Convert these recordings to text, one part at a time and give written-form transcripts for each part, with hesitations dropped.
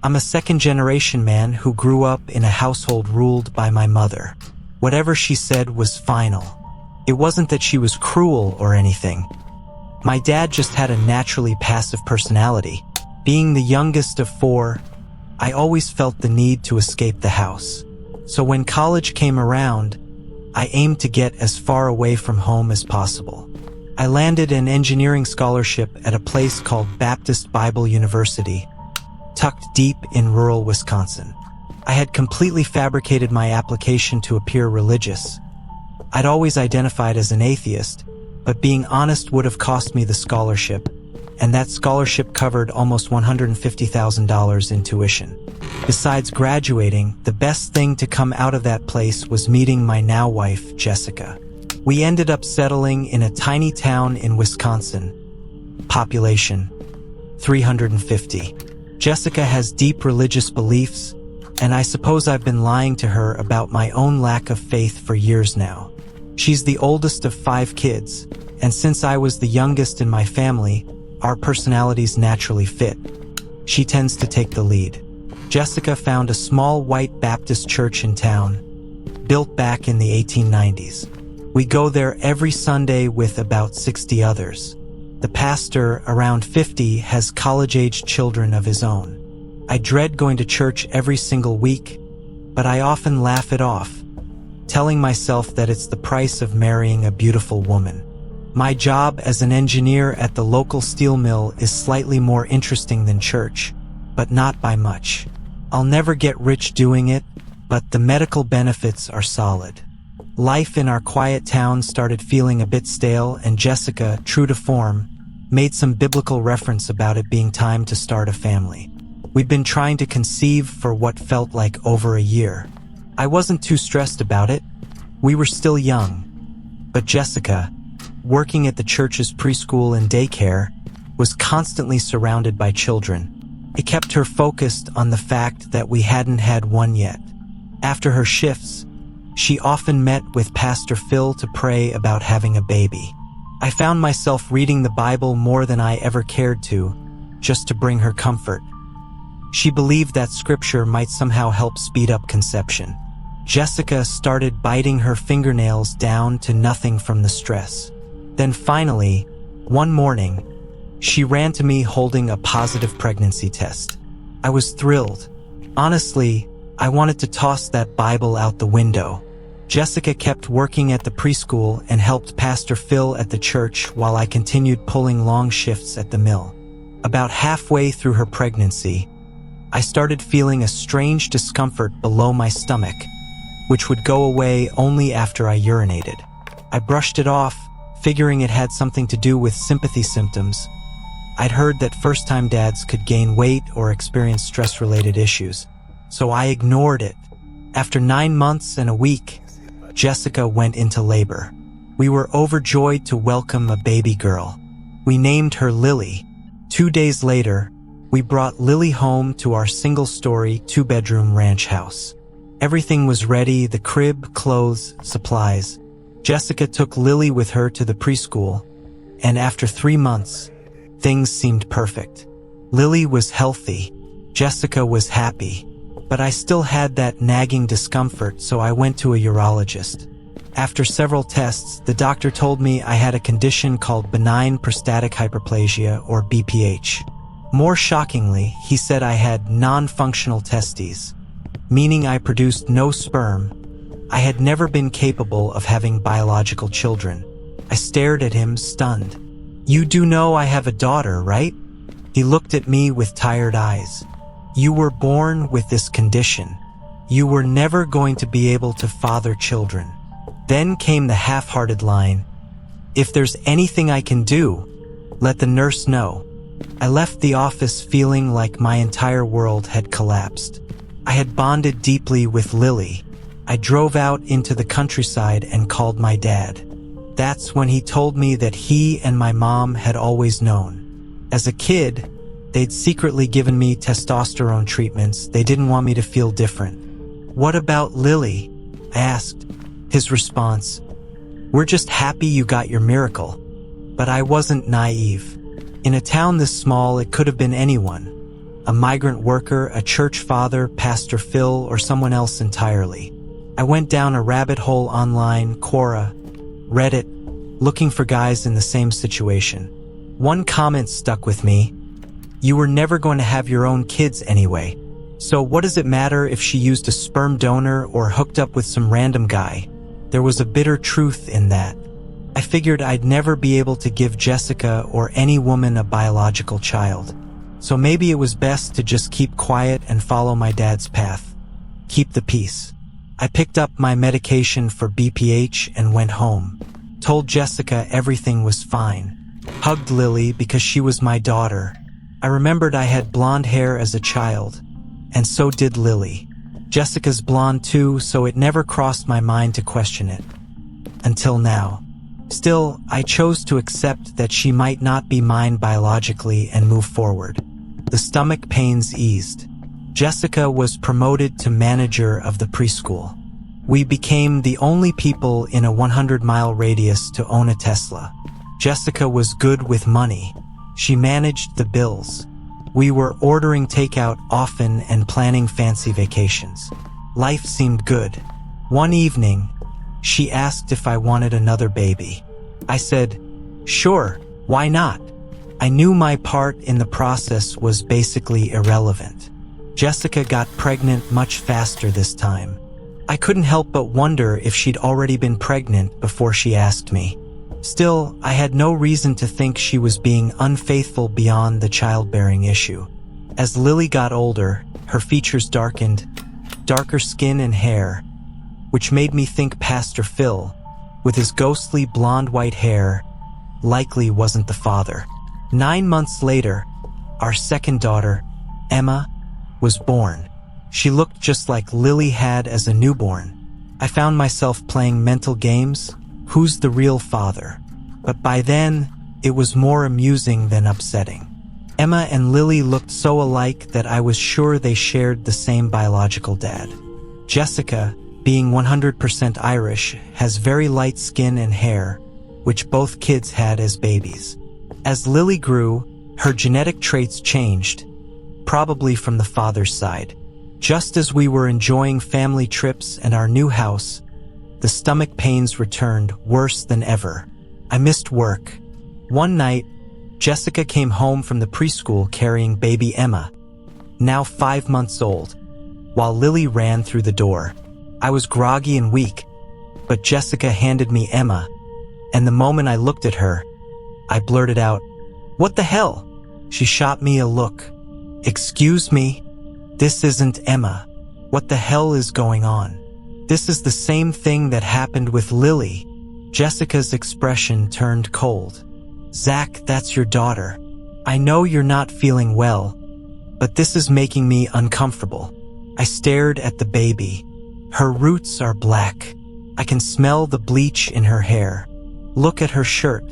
I'm a second-generation man who grew up in a household ruled by my mother. Whatever she said was final. It wasn't that she was cruel or anything. My dad just had a naturally passive personality. Being the youngest of four, I always felt the need to escape the house. So when college came around, I aimed to get as far away from home as possible. I landed an engineering scholarship at a place called Baptist Bible University, tucked deep in rural Wisconsin. I had completely fabricated my application to appear religious. I'd always identified as an atheist, but being honest would have cost me the scholarship, and that scholarship covered almost $150,000 in tuition. Besides graduating, the best thing to come out of that place was meeting my now wife, Jessica. We ended up settling in a tiny town in Wisconsin. Population 350. Jessica has deep religious beliefs, and I suppose I've been lying to her about my own lack of faith for years now. She's the oldest of 5 kids, and since I was the youngest in my family, our personalities naturally fit. She tends to take the lead. Jessica found a small white Baptist church in town, built back in the 1890s. We go there every Sunday with about 60 others. The pastor, around 50, has college-aged children of his own. I dread going to church every single week, but I often laugh it off, telling myself that it's the price of marrying a beautiful woman. My job as an engineer at the local steel mill is slightly more interesting than church, but not by much. I'll never get rich doing it, but the medical benefits are solid. Life in our quiet town started feeling a bit stale, and Jessica, true to form, made some biblical reference about it being time to start a family. We'd been trying to conceive for what felt like over a year. I wasn't too stressed about it. We were still young. But Jessica, working at the church's preschool and daycare, was constantly surrounded by children. It kept her focused on the fact that we hadn't had one yet. After her shifts, she often met with Pastor Phil to pray about having a baby. I found myself reading the Bible more than I ever cared to, just to bring her comfort. She believed that scripture might somehow help speed up conception. Jessica started biting her fingernails down to nothing from the stress. Then finally, one morning, she ran to me holding a positive pregnancy test. I was thrilled. Honestly, I wanted to toss that Bible out the window. Jessica kept working at the preschool and helped Pastor Phil at the church while I continued pulling long shifts at the mill. About halfway through her pregnancy, I started feeling a strange discomfort below my stomach, which would go away only after I urinated. I brushed it off, figuring it had something to do with sympathy symptoms. I'd heard that first-time dads could gain weight or experience stress-related issues, so I ignored it. After 9 months and a week, Jessica went into labor. We were overjoyed to welcome a baby girl. We named her Lily. 2 days later, we brought Lily home to our single-story, 2-bedroom ranch house. Everything was ready: the crib, clothes, supplies. Jessica took Lily with her to the preschool, and after 3 months, things seemed perfect. Lily was healthy. Jessica was happy. But I still had that nagging discomfort, so I went to a urologist. After several tests, the doctor told me I had a condition called benign prostatic hyperplasia, or BPH. More shockingly, he said I had non-functional testes, meaning I produced no sperm. I had never been capable of having biological children. I stared at him, stunned. "You do know I have a daughter, right?" He looked at me with tired eyes. "You were born with this condition. You were never going to be able to father children." Then came the half-hearted line, "If there's anything I can do, let the nurse know." I left the office feeling like my entire world had collapsed. I had bonded deeply with Lily. I drove out into the countryside and called my dad. That's when he told me that he and my mom had always known. As a kid, they'd secretly given me testosterone treatments. They didn't want me to feel different. "What about Lily?" I asked. His response, "We're just happy you got your miracle." But I wasn't naive. In a town this small, it could have been anyone. a migrant worker, a church father, Pastor Phil, or someone else entirely. I went down a rabbit hole online, Quora, Reddit, looking for guys in the same situation. One comment stuck with me. You were never going to have your own kids anyway. So what does it matter if she used a sperm donor or hooked up with some random guy? There was a bitter truth in that. I figured I'd never be able to give Jessica or any woman a biological child. So maybe it was best to just keep quiet and follow my dad's path. Keep the peace. I picked up my medication for BPH and went home. Told Jessica everything was fine. Hugged Lily because she was my daughter. I remembered I had blonde hair as a child, and so did Lily. Jessica's blonde too, so it never crossed my mind to question it. Until now. Still, I chose to accept that she might not be mine biologically and move forward. The stomach pains eased. Jessica was promoted to manager of the preschool. We became the only people in a 100-mile radius to own a Tesla. Jessica was good with money. She managed the bills. We were ordering takeout often and planning fancy vacations. Life seemed good. One evening, she asked if I wanted another baby. I said, sure, why not? I knew my part in the process was basically irrelevant. Jessica got pregnant much faster this time. I couldn't help but wonder if she'd already been pregnant before she asked me. Still, I had no reason to think she was being unfaithful beyond the childbearing issue. As Lily got older, her features darkened, darker skin and hair, which made me think Pastor Phil, with his ghostly blonde-white hair, likely wasn't the father. 9 months later, our second daughter, Emma, was born. She looked just like Lily had as a newborn. I found myself playing mental games. Who's the real father? But by then, it was more amusing than upsetting. Emma and Lily looked so alike that I was sure they shared the same biological dad. Jessica, being 100% Irish, has very light skin and hair, which both kids had as babies. As Lily grew, her genetic traits changed, probably from the father's side. Just as we were enjoying family trips and our new house, the stomach pains returned worse than ever. I missed work. One night, Jessica came home from the preschool carrying baby Emma, now 5 months old, while Lily ran through the door. I was groggy and weak, but Jessica handed me Emma, and the moment I looked at her, I blurted out, "What the hell?" She shot me a look. "Excuse me? This isn't Emma. What the hell is going on?" "This is the same thing that happened with Lily." Jessica's expression turned cold. "Zach, that's your daughter. I know you're not feeling well, but this is making me uncomfortable." I stared at the baby. Her roots are black. I can smell the bleach in her hair. Look at her shirt.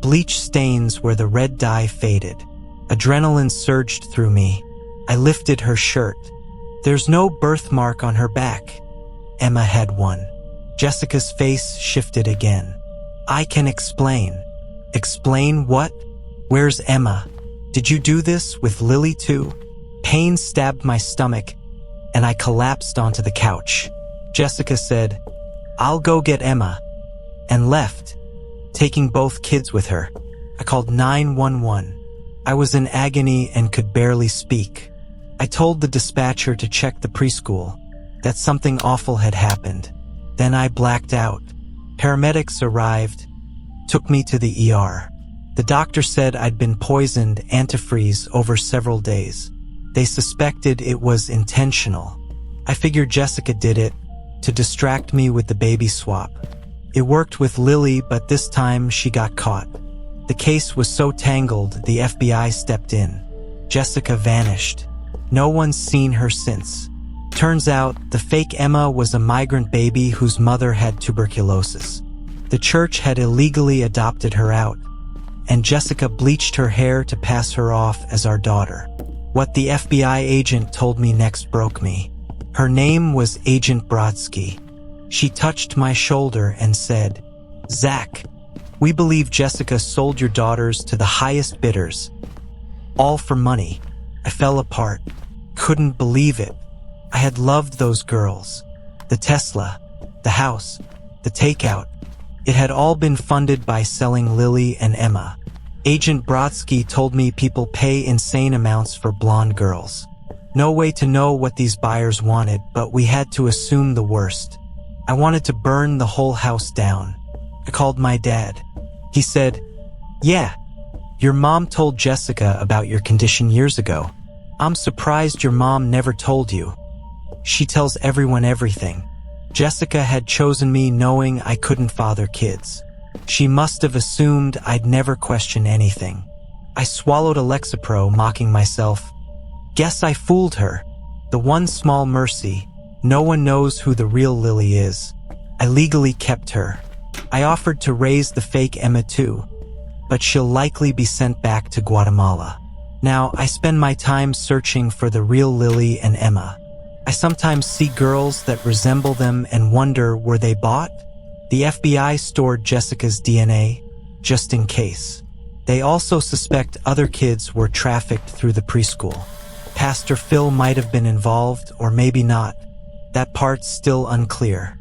Bleach stains where the red dye faded. Adrenaline surged through me. I lifted her shirt. There's no birthmark on her back. Emma had one. Jessica's face shifted again. "I can explain." "Explain what? Where's Emma? Did you do this with Lily too?" Pain stabbed my stomach, and I collapsed onto the couch. Jessica said, "I'll go get Emma," and left, taking both kids with her. I called 911. I was in agony and could barely speak. I told the dispatcher to check the preschool, that something awful had happened. Then I blacked out. Paramedics arrived, took me to the ER. The doctor said I'd been poisoned antifreeze over several days. They suspected it was intentional. I figured Jessica did it to distract me with the baby swap. It worked with Lily, but this time she got caught. The case was so tangled, the FBI stepped in. Jessica vanished. No one's seen her since. Turns out, the fake Emma was a migrant baby whose mother had tuberculosis. The church had illegally adopted her out, and Jessica bleached her hair to pass her off as our daughter. What the FBI agent told me next broke me. Her name was Agent Brodsky. She touched my shoulder and said, "Zach, we believe Jessica sold your daughters to the highest bidders, all for money. I fell apart. Couldn't believe it. I had loved those girls. The Tesla, the house, the takeout. It had all been funded by selling Lily and Emma. Agent Brodsky told me people pay insane amounts for blonde girls. No way to know what these buyers wanted, but we had to assume the worst. I wanted to burn the whole house down. I called my dad. He said, "Yeah, your mom told Jessica about your condition years ago. I'm surprised your mom never told you. She tells everyone everything. Jessica had chosen me knowing I couldn't father kids. She must have assumed I'd never question anything." I swallowed a Lexapro, mocking myself. Guess I fooled her. The one small mercy. No one knows who the real Lily is. I legally kept her. I offered to raise the fake Emma too, but she'll likely be sent back to Guatemala. Now, I spend my time searching for the real Lily and Emma. I sometimes see girls that resemble them and wonder, were they bought? The FBI stored Jessica's DNA, just in case. They also suspect other kids were trafficked through the preschool. Pastor Phil might have been involved, or maybe not. That part's still unclear.